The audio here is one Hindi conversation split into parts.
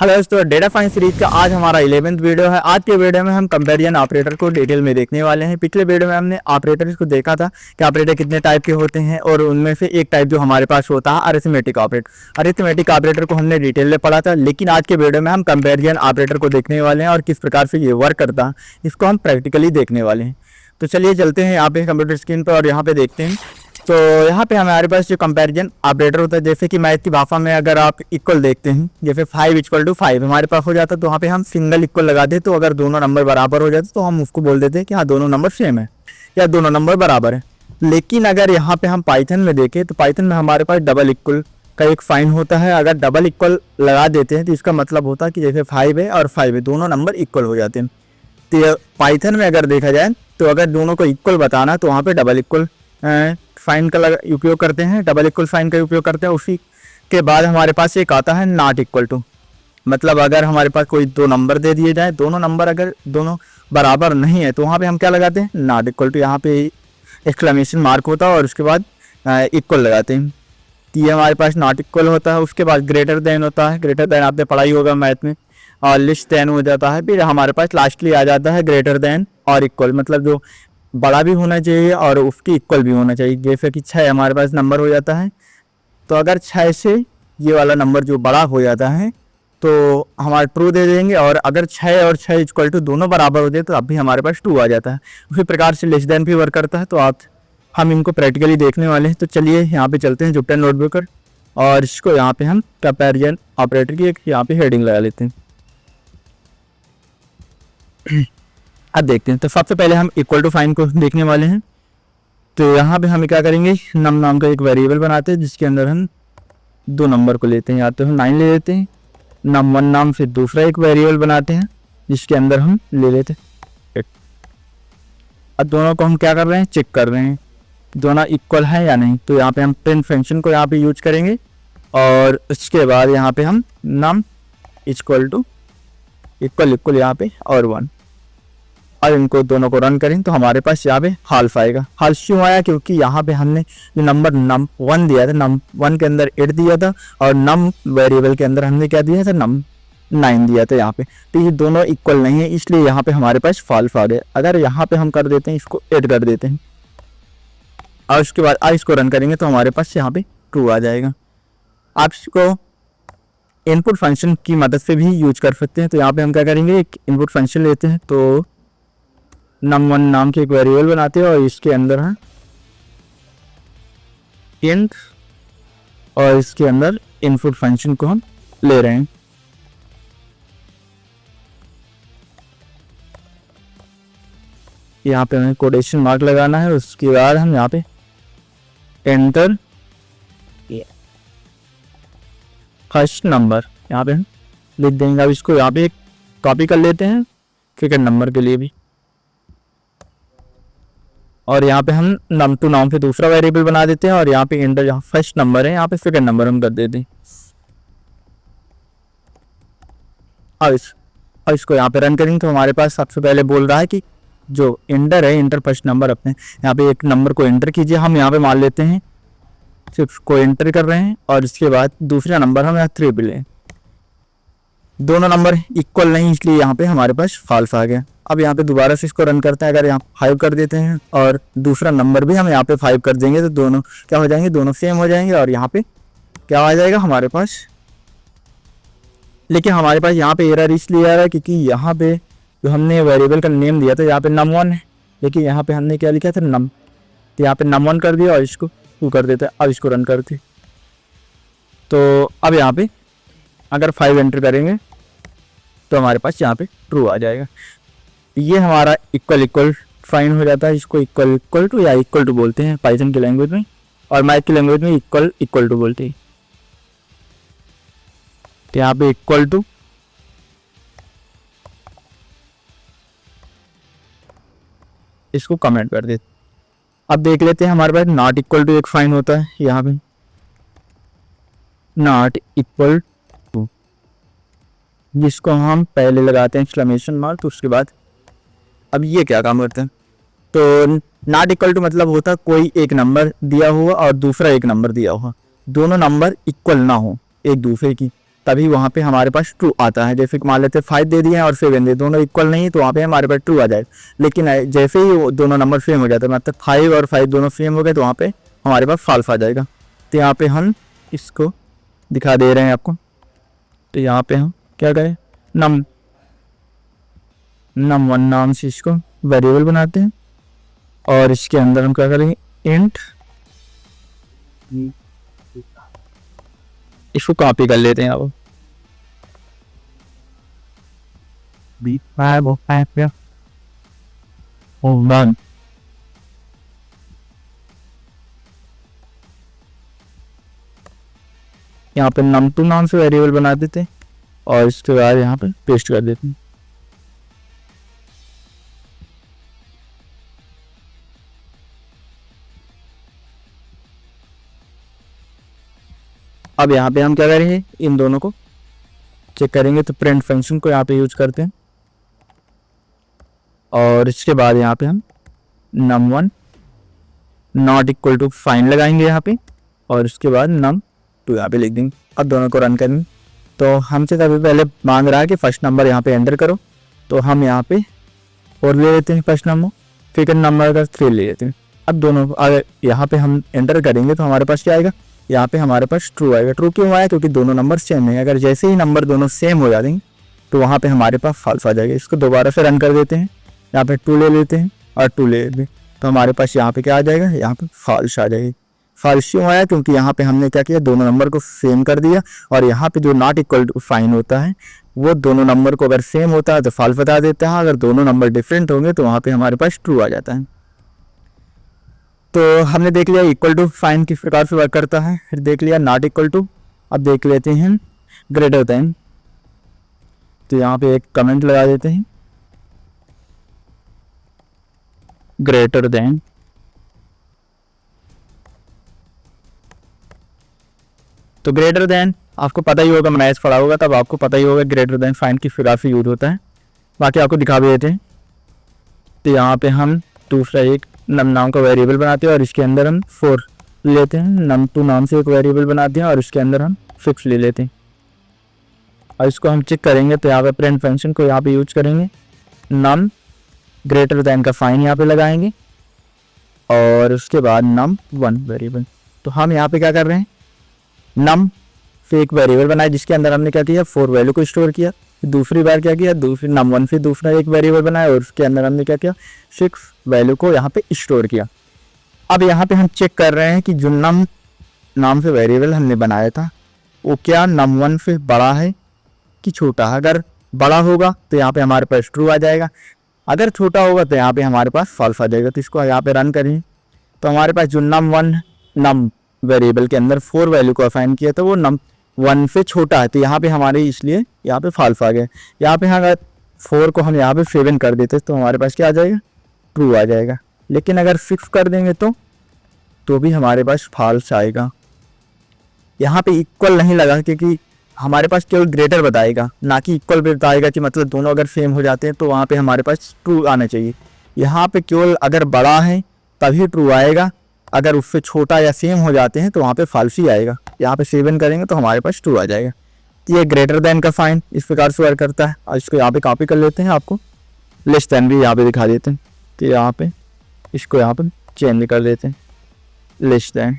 हेलो दोस्तों, डेटा साइंस सीरीज का आज हमारा 11th वीडियो है। आज के वीडियो में हम कंपैरिजन ऑपरेटर को डिटेल में देखने वाले हैं। पिछले वीडियो में हमने ऑपरेटर्स को देखा था कि ऑपरेटर कितने टाइप के होते हैं और उनमें से एक टाइप जो हमारे पास होता है अरिथमेटिक ऑपरेटर। अरिथमेटिक ऑपरेटर को हमने डिटेल में पढ़ा था, लेकिन आज के वीडियो में हम कंपैरिजन ऑपरेटर को देखने वाले हैं और किस प्रकार से ये वर्क करता है इसको हम प्रैक्टिकली देखने वाले हैं। तो चलिए चलते हैं यहाँ पे कंप्यूटर स्क्रीन पर और यहाँ पे देखते हैं। तो यहाँ पे हमारे पास जो कंपैरिजन ऑपरेटर होता है, जैसे कि मैथ की भाषा में अगर आप इक्वल देखते हैं, जैसे 5 = 5 हमारे पास हो जाता है, तो वहाँ पे हम सिंगल इक्वल लगा दें। तो अगर दोनों नंबर बराबर हो जाते तो हम उसको बोल देते हैं कि हाँ दोनों नंबर सेम है या दोनों नंबर बराबर है। लेकिन अगर यहाँ पे हम पाइथन में देखें तो पाइथन में हमारे पास डबल इक्वल का एक फाइन होता है। अगर डबल इक्वल लगा देते हैं तो इसका मतलब होता है कि जैसे 5 है और 5 है, दोनों नंबर इक्वल हो जाते हैं। तो पाइथन में अगर देखा जाए तो अगर दोनों को इक्वल बताना तो वहाँ पे डबल इक्वल फाइन का उपयोग करते हैं, डबल इक्वल फाइन का उपयोग करते हैं। उसी के बाद हमारे पास एक आता है नॉट इक्वल टू। मतलब अगर हमारे पास कोई दो नंबर दे दिए जाए, दोनों नंबर अगर दोनों बराबर नहीं है तो वहाँ पे हम क्या लगाते हैं, नॉट इक्वल टू। यहाँ पे एक्सक्लेमेशन मार्क होता है और उसके बाद इक्वल लगाते हैं। तो ये हमारे पास नॉट इक्वल होता है। उसके बाद ग्रेटर देन होता है। ग्रेटर देन आपने पढ़ाई होगा मैथ में। और लिस्ट देन हो जाता है। फिर हमारे पास लास्टली आ जाता है ग्रेटर देन और इक्वल, मतलब जो बड़ा भी होना चाहिए और उसकी इक्वल भी होना चाहिए। जैसे कि 6 हमारे पास नंबर हो जाता है, तो अगर 6 से ये वाला नंबर जो बड़ा हो जाता है तो हमारे ट्रू दे देंगे, और अगर 6 और 6 इक्वल टू दोनों बराबर हो जाए तो अब भी हमारे पास ट्रू आ जाता है। उसी प्रकार से लेस देन भी वर्क करता है। तो हम इनको प्रैक्टिकली देखने वाले हैं। तो चलिए यहाँ पे चलते हैं जुपिटर नोटबुक पर और इसको यहाँ पे हम कंपैरिजन ऑपरेटर की एक यहाँ पे हेडिंग लगा लेते हैं। अब देखते हैं। तो सबसे पहले हम इक्वल टू फाइन को देखने वाले हैं। तो यहाँ पे हम क्या करेंगे, नम नाम का एक वेरिएबल बनाते हैं जिसके अंदर हम दो नंबर को लेते हैं। या तो हम 9 ले लेते हैं, num1 नाम से दूसरा एक वेरिएबल बनाते हैं जिसके अंदर हम ले लेते हैं 8। अब दोनों को हम क्या कर रहे हैं, चेक कर रहे हैं दोनों इक्वल है या नहीं। तो यहाँ पे हम प्रिंट फंक्शन को यहाँ पे यूज करेंगे और उसके बाद यहाँ पे हम num इक्वल टू इक्वल यहाँ पे और 1, और इनको दोनों को रन करें तो हमारे पास यहाँ पे हाल्फ आएगा। हाल्फ क्यों आया, क्योंकि यहाँ पे हमने जो नंबर num1 दिया था, num1 के अंदर 8 दिया था और num वेरिएबल के अंदर हमने क्या दिया था, num9 दिया था यहाँ पे। तो ये दोनों इक्वल नहीं है, इसलिए यहाँ पे हमारे पास फॉल्स आ गया। अगर यहाँ पे हम कर देते हैं, इसको 8 कर देते हैं और उसके बाद इसको रन करेंगे तो हमारे पास यहाँ पे ट्रू आ जाएगा। आप इसको इनपुट फंक्शन की मदद से भी यूज कर सकते हैं। तो यहाँ पे हम क्या करेंगे, एक इनपुट फंक्शन लेते हैं। तो num1 नाम के एक वेरिएबल बनाते हैं और इसके अंदर है int, और इसके अंदर इनपुट फंक्शन को हम ले रहे हैं। यहाँ पे हमें कोटेशन मार्क लगाना है। उसके बाद हम यहाँ पे एंटर फर्स्ट नंबर यहाँ पे हम लिख देंगे। अब इसको यहाँ पे कॉपी कर लेते हैं सेकंड नंबर के लिए भी, और यहाँ पे हम num2 नाम से दूसरा वेरिएबल बना देते हैं और यहाँ पे एंटर, जहाँ फर्स्ट नंबर है यहाँ पे सेकंड नंबर हम कर देते हैं। और इसको यहाँ पे रन करेंगे तो हमारे पास सबसे पहले बोल रहा है कि जो एंटर है, एंटर फर्स्ट नंबर, अपने यहाँ पे एक नंबर को एंटर कीजिए। हम यहाँ पे मान लेते हैं सिर्फ को एंटर कर रहे हैं और इसके बाद दूसरा नंबर हम यहाँ 3 पे लें। दोनों नंबर इक्वल नहीं, इसलिए यहाँ पे हमारे पास फॉल्स आ गया। अब यहाँ पे दोबारा से इसको रन करते हैं। अगर यहाँ 5 कर देते हैं और दूसरा नंबर भी हम यहाँ पे 5 कर देंगे तो दोनों क्या हो जाएंगे, दोनों सेम हो जाएंगे और यहाँ पे क्या आ जाएगा हमारे पास। लेकिन हमारे पास यहाँ पे एरर इसलिए आ रहा है क्योंकि यहाँ पे जो हमने वेरिएबल का नेम दिया था यहाँ पे num1 है, लेकिन यहाँ पे हमने क्या लिखा था num, तो यहाँ पे num1 कर दिया और इसको 2 कर देते हैं। अब इसको रन करते तो अब यहाँ पे अगर 5 एंटर करेंगे तो हमारे पास यहाँ पे ट्रू आ जाएगा। ये हमारा इक्वल फाइन हो जाता है। इसको इक्वल टू या इक्वल टू बोलते हैं पाइथन की लैंग्वेज में, और मैथ की लैंग्वेज में इक्वल टू बोलते हैं। तो यहाँ पे इक्वल टू इसको कमेंट कर देते। अब देख लेते हैं हमारे पास नॉट इक्वल टू एक फाइन होता है। यहाँ पे नॉट इक्वल टू, जिसको हम पहले लगाते हैं एक्सक्लेमेशन मार्क, तो उसके बाद अब ये क्या काम करते हैं। तो नॉट इक्वल टू मतलब होता है कोई एक नंबर दिया हुआ और दूसरा एक नंबर दिया हुआ, दोनों नंबर इक्वल ना हो एक दूसरे की, तभी वहाँ पे हमारे पास ट्रू आता है। जैसे कि मान लेते 5 दे दिए हैं और 7 दे, दोनों इक्वल नहीं है तो वहाँ पे हमारे पास ट्रू आ जाएगा। लेकिन जैसे ही वो दोनों नंबर सेम हो जाते हैं, मतलब 5 और 5 दोनों सेम हो गए, तो वहाँ पे हमारे पास फॉल्स आ जाएगा। तो यहाँ पे हम इसको दिखा दे रहे हैं आपको। तो यहाँ पे हम क्या करें, num1 नाम से इसको वेरिएबल बनाते हैं और इसके अंदर हम क्या करेंगे, इंट, इसको कॉपी कर लेते हैं। अब यहाँ पे num2 नाम से वेरिएबल बना देते हैं और इसके बाद यहाँ पे पेस्ट कर देते हैं। अब यहाँ पे हम क्या करेंगे, इन दोनों को चेक करेंगे। तो प्रिंट फंक्शन को यहाँ पे यूज करते हैं और इसके बाद यहाँ पे हम num1 not equal to fine लगाएंगे यहाँ पे और उसके बाद num2 यहाँ पे लिख देंगे। अब दोनों को रन करेंगे तो हमसे तभी पहले मांग रहा है कि फर्स्ट नंबर यहाँ पे एंटर करो, तो हम यहाँ पे 4 ले लेते हैं फर्स्ट नंबर, सेकंड नंबर का 3 ले लेते हैं। अब दोनों अगर यहाँ पे हम एंटर करेंगे तो हमारे पास क्या आएगा, यहाँ पे हमारे पास ट्रू आएगा। ट्रू क्यों आया, क्योंकि दोनों नंबर सेम है। अगर जैसे ही नंबर दोनों सेम हो जाएंगे तो वहाँ पे हमारे पास फॉल्स आ जाएगा। इसको दोबारा से रन कर देते हैं, यहाँ पे 2 ले लेते हैं और 2 ले लेते हैं, तो हमारे पास यहाँ पे क्या आ जाएगा, यहाँ पे फॉल्स आ जाएगी। फॉल्स क्यों आया, क्योंकि यहाँ पे हमने क्या किया, दोनों नंबर को सेम कर दिया और यहाँ पे जो नॉट इक्वल टू फाइन होता है वो दोनों नंबर को अगर सेम होता है तो फॉल्स बता देता है, अगर दोनों नंबर डिफरेंट होंगे तो वहाँ पे हमारे पास ट्रू आ जाता है। तो हमने देख लिया इक्वल टू फाइन किस प्रकार से वर्क करता है, फिर देख लिया नॉट इक्वल टू। अब देख लेते हैं ग्रेटर देन। तो यहाँ पे एक कमेंट लगा देते हैं, ग्रेटर देन। तो ग्रेटर देन आपको पता ही होगा, मैथ्स पढ़ा होगा तब आपको पता ही होगा ग्रेटर देन फाइन किस प्रकार से यूज होता है। बाकी आपको दिखा भी देते हैं। तो यहाँ पे हम दूसरा एक नम नाम का वेरिएबल बनाते हैं और इसके अंदर हम 4 लेते हैं। num2 नाम से एक वेरिएबल बनाते हैं और इसके अंदर हम 6 ले लेते हैं और इसको हम चेक करेंगे। तो यहाँ पे प्रिंट फंक्शन को यहाँ पे यूज करेंगे, नम ग्रेटर देन का फाइन यहाँ पे लगाएंगे और उसके बाद num1 वेरिएबल। तो हम यहाँ पे क्या कर रहे हैं, नम से एक वेरिएबल बनाया जिसके अंदर हमने क्या किया, 4 वैल्यू को स्टोर किया। दूसरी बार क्या किया, दूसरी num1 से दूसरा एक वेरिएबल बनाया और उसके अंदर हमने क्या किया, 6 वैल्यू को यहाँ पे स्टोर किया। अब यहाँ पे हम चेक कर रहे हैं कि जो नम नाम से वेरिएबल हमने बनाया था वो क्या num1 से बड़ा है कि छोटा है। अगर बड़ा होगा तो यहाँ पे हमारे पास ट्रू आ जाएगा, अगर छोटा होगा तो यहाँ पे हमारे पास फॉल्स आ जाएगा। तो इसको यहाँ पे रन करें तो हमारे पास जो num1 नम वेरिएबल के अंदर 4 वैल्यू को असाइन किया था वो num1 से छोटा है, तो यहाँ पे हमारे इसलिए यहाँ पे फॉल्स आ गया। यहाँ पे अगर 4 को हम यहाँ पे 7 कर देते तो हमारे पास क्या आ जाएगा, ट्रू आ जाएगा। लेकिन अगर 6 कर देंगे तो भी हमारे पास फॉल्स आएगा। यहाँ पे इक्वल नहीं लगा क्योंकि हमारे पास केवल ग्रेटर बताएगा, ना कि इक्वल बताएगा कि मतलब दोनों अगर सेम हो जाते हैं तो वहाँ पे हमारे पास ट्रू आना चाहिए। यहाँ पे केवल अगर बड़ा है तभी ट्रू आएगा, अगर उससे छोटा या सेम हो जाते हैं तो वहाँ पे फॉल्स ही आएगा। यहाँ पे 7 करेंगे तो हमारे पास ट्रू आ जाएगा। तो ये ग्रेटर देन का फाइन इस प्रकार से वर्क करता है। और इसको यहाँ पे कॉपी कर लेते हैं, आपको लेस देन भी यहाँ पे दिखा देते हैं। तो यहाँ पे इसको यहाँ पे चेंज कर देते हैं, लेस देन।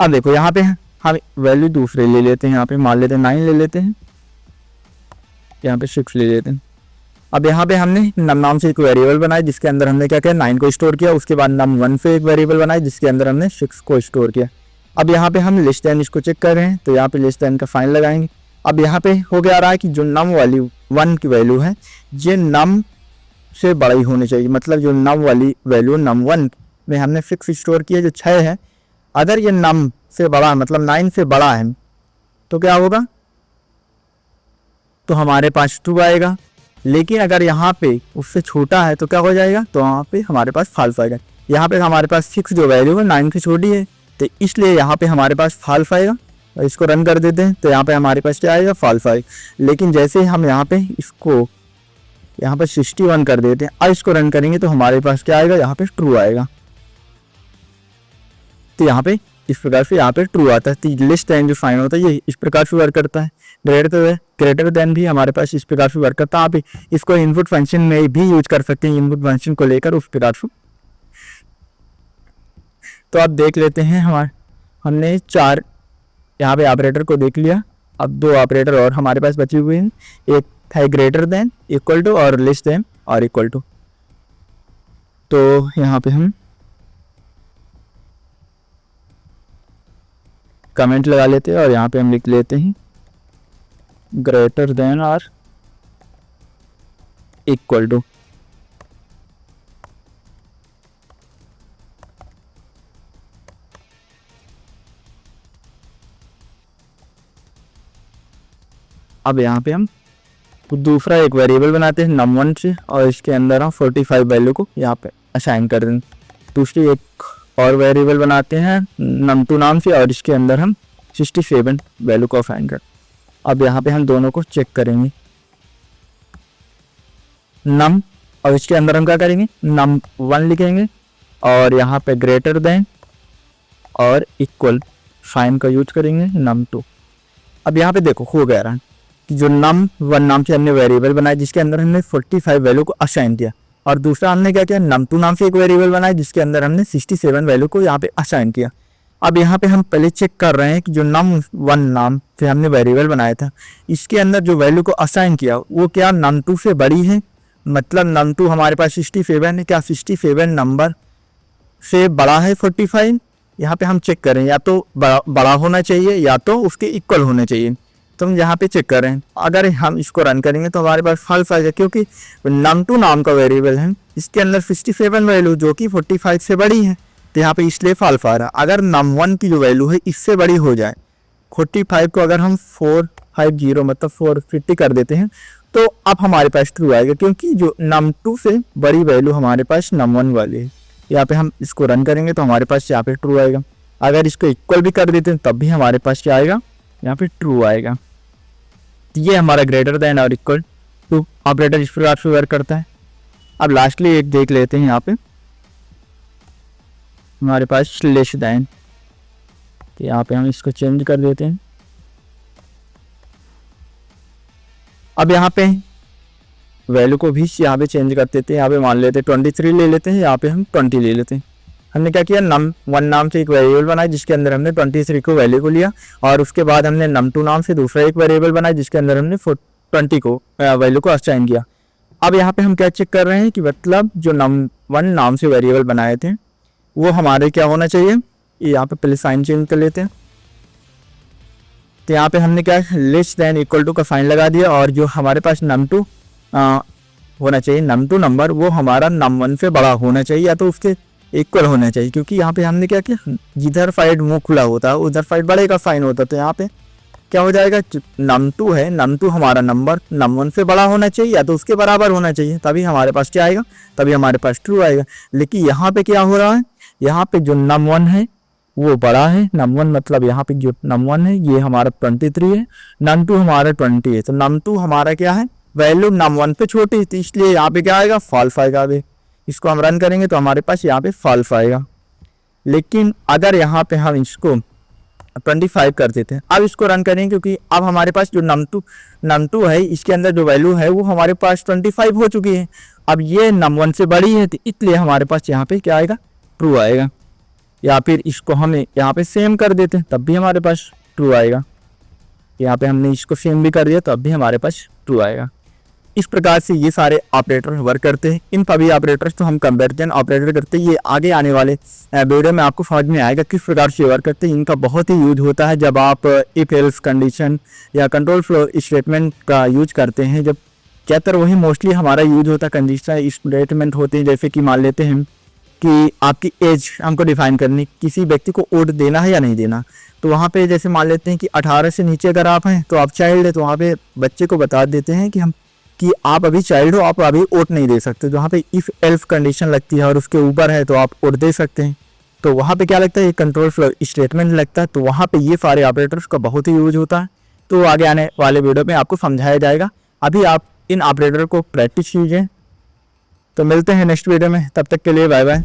अब देखो यहाँ पे हम वैल्यू दूसरे ले लेते हैं, यहाँ पे मान लेते हैं 9 ले लेते हैं, यहाँ पे 6 ले लेते हैं। अब यहाँ पे हमने नम नाम से एक वेरिएबल बनाया जिसके अंदर हमने क्या किया, 9 को स्टोर किया। उसके बाद num1 से एक वेरिएबल बनाया जिसके अंदर हमने 6 को स्टोर किया। अब यहाँ पे हम लेस देन इसको चेक कर रहे हैं तो यहाँ पे लेस देन का फाइन लगाएंगे। अब यहाँ पे हो गया रहा है कि जो नम वाली 1 की वैल्यू है ये नम से बड़ा ही होनी चाहिए, मतलब जो नम वाली वैल्यू num1 में हमने 6 स्टोर किया जो 6 है, अगर ये नम से बड़ा मतलब 9 से बड़ा है तो क्या होगा, तो हमारे पास ट्रू आएगा। लेकिन अगर यहाँ पे उससे छोटा है तो क्या हो जाएगा, तो वहाँ पे हमारे पास फॉल्स आएगा। यहाँ पे हमारे पास 6 जो वैल्यू है 9 से छोटी है तो इसलिए यहाँ पे हमारे पास फॉल्स आएगा। और इसको रन कर देते हैं तो यहाँ पे हमारे पास क्या आएगा, फॉल्स आएगा। लेकिन जैसे हम यहाँ पे इसको यहाँ पे 61 कर देते हैं और इसको रन करेंगे तो हमारे पास क्या आएगा, यहाँ पे ट्रू आएगा। तो यहाँ पे इस प्रकार से यहाँ पे ट्रू आता है। तो लिस्ट देन जो फाइन होता है ये इस प्रकार से वर्क करता है। ग्रेटर देन भी हमारे पास इस प्रकार से वर्क करता है। आप इसको इनपुट फंक्शन में भी यूज कर सकते हैं, इनपुट फंक्शन को लेकर उस प्रकार से। तो आप देख लेते हैं हमने 4 यहाँ पे ऑपरेटर को देख लिया। अब 2 ऑपरेटर और हमारे पास बचे हुए हैं, एक है ग्रेटर देन, इक्वल टू और लेस देन और इक्वल टू। तो यहाँ पे हम कमेंट लगा लेते हैं और यहाँ पे हम लिख लेते हैं ग्रेटर देन और इक्वल टू। अब यहाँ पे हम दूसरा एक वेरिएबल बनाते हैं num1 से और इसके अंदर हम 45 वैल्यू को यहाँ पे असाइन कर दें। दूसरी एक और वेरिएबल बनाते हैं num2 नाम से और इसके अंदर हम 67 वैल्यू को असाइन कर। अब यहाँ पे हम दोनों को चेक करेंगे num और इसके अंदर हम क्या करेंगे num1 लिखेंगे और यहाँ पे ग्रेटर देन और इक्वल साइन का यूज करेंगे num2। अब यहाँ पे देखो हो गया रहा कि जो num1 नाम से हमने वेरिएबल बनाया जिसके अंदर हमने 45 वैल्यू को असाइन किया और दूसरा हमने क्या किया num2 नाम से एक वेरिएबल बनाया जिसके अंदर हमने 67 वैल्यू को यहाँ पे असाइन किया। अब यहाँ पे हम पहले चेक कर रहे हैं कि जो num1 नाम से हमने वेरिएबल बनाया था इसके अंदर जो वैल्यू को असाइन किया वो क्या num2 से बड़ी है, मतलब num2 हमारे पास 67 है, क्या 67 नंबर से बड़ा है 45। यहाँ पे हम चेक करें या तो बड़ा होना चाहिए या तो उसके इक्वल होना चाहिए। तो हम यहाँ पे चेक कर रहे हैं, अगर हम इसको रन करेंगे तो हमारे पास फॉल्स आएगा क्योंकि num2 नाम का वेरिएबल है इसके अंदर 67 वैल्यू जो कि 45 से बड़ी है, तो यहाँ पे इसलिए फॉल्स आ रहा है। अगर num1 की जो वैल्यू है इससे बड़ी हो जाए 45 को अगर हम 450 मतलब 450 कर देते हैं तो अब हमारे पास ट्रू आएगा क्योंकि जो num2 से बड़ी वैल्यू हमारे पास num1 वाली है। यहाँ पे हम इसको रन करेंगे तो हमारे पास यहाँ पे ट्रू आएगा। अगर इसको इक्वल भी कर देते हैं तब भी हमारे पास क्या आएगा, यहाँ पे ट्रू आएगा। ये हमारा ग्रेटर देन और इक्वल टू ऑपरेटर इस प्रकार से वर्क करता है। अब लास्टली एक देख लेते हैं, यहाँ पे हमारे पास लेस देन, तो यहाँ पे हम इसको चेंज कर देते हैं। अब यहाँ पे वैल्यू को भी यहाँ पे चेंज कर देते हैं। यहाँ पे मान लेते हैं 23 ले लेते हैं, यहाँ पे हम 20 ले लेते हैं। हमने क्या किया num1 नाम से एक वेरिएबल बनाया जिसके अंदर हमने 23 को वैल्यू को लिया और उसके बाद हमने num2 नाम से दूसरा एक वेरिएबल बनाया जिसके अंदर हमने 20 को वैल्यू को असाइन किया। अब यहाँ पे हम क्या चेक कर रहे हैं कि मतलब जो num1 नाम से वेरिएबल बनाए थे वो हमारे क्या होना चाहिए, यहाँ पे पहले साइन चेंज कर लेते हैं। तो यहाँ पे हमने क्या लेस देन इक्वल टू का साइन लगा दिया और जो हमारे पास num2 होना चाहिए num2 नंबर वो हमारा num1 से बड़ा होना चाहिए या तो उसके इक्वल होना चाहिए, क्योंकि यहाँ पे हमने क्या किया जिधर साइड मुंह खुला होता है उधर साइड बड़े का साइन होता है। तो यहाँ पे क्या हो जाएगा num2 है, num2 हमारा नंबर num1 से बड़ा होना चाहिए या तो उसके बराबर होना चाहिए, तभी हमारे पास क्या आएगा, तभी हमारे पास ट्रू आएगा। लेकिन यहाँ पे क्या हो रहा है, यहाँ पे जो num1 है वो बड़ा है, num1 मतलब यहाँ पे जो num1 है ये हमारा 23 है, num2 हमारा 20 है। तो num2 हमारा क्या है वैल्यू num1 पे छोटी है, तो इसलिए यहाँ पे क्या आएगा फॉल्स आएगा। अभी इसको हम रन करेंगे तो हमारे पास यहाँ पे फॉल्स आएगा। लेकिन अगर यहाँ पे हम इसको 25 कर देते हैं, अब इसको रन करेंगे क्योंकि अब हमारे पास जो num2 है इसके अंदर जो वैल्यू है वो हमारे पास 25 हो चुकी है। अब ये num1 से बड़ी है तो इसलिए हमारे पास यहाँ पे क्या आएगा ट्रू आएगा। या फिर इसको हम यहाँ पे सेम कर देते हैं तब भी हमारे पास ट्रू आएगा। यहाँ पे हमने इसको सेम भी कर दिया तब भी हमारे पास ट्रू आएगा। इस प्रकार से ये सारे ऑपरेटर वर्क करते हैं। इन सभी ऑपरेटर्स तो हम कंपैरिजन ऑपरेटर करते हैं। ये आगे आने वाले वीडियो में आपको समझ में आएगा किस प्रकार से वर्क करते हैं। इनका बहुत ही यूज होता है जब आप इफ एल्स कंडीशन या कंट्रोल फ्लो स्टेटमेंट का यूज करते हैं। जब ज़्यादातर वही मोस्टली हमारा यूज होता है कंडीशन स्टेटमेंट होते हैं, जैसे कि मान लेते हैं कि आपकी एज हमको डिफाइन करनी, किसी व्यक्ति को वोट देना है या नहीं देना। तो वहाँ पे जैसे मान लेते हैं कि 18 से नीचे अगर आप हैं तो आप चाइल्ड है, तो वहाँ पे बच्चे को बता देते हैं कि आप अभी चाइल्ड हो, आप अभी वोट नहीं दे सकते। तो वहाँ पे इफ एल्स कंडीशन लगती है और उसके ऊपर है तो आप वोट दे सकते हैं। तो वहाँ पे क्या लगता है, ये कंट्रोल फ्लो स्टेटमेंट लगता है। तो वहाँ पे ये सारे ऑपरेटर्स का बहुत ही यूज होता है। तो आगे आने वाले वीडियो में आपको समझाया जाएगा। अभी आप इन ऑपरेटर को प्रैक्टिस कीजिए। तो मिलते हैं नेक्स्ट वीडियो में, तब तक के लिए बाय बाय।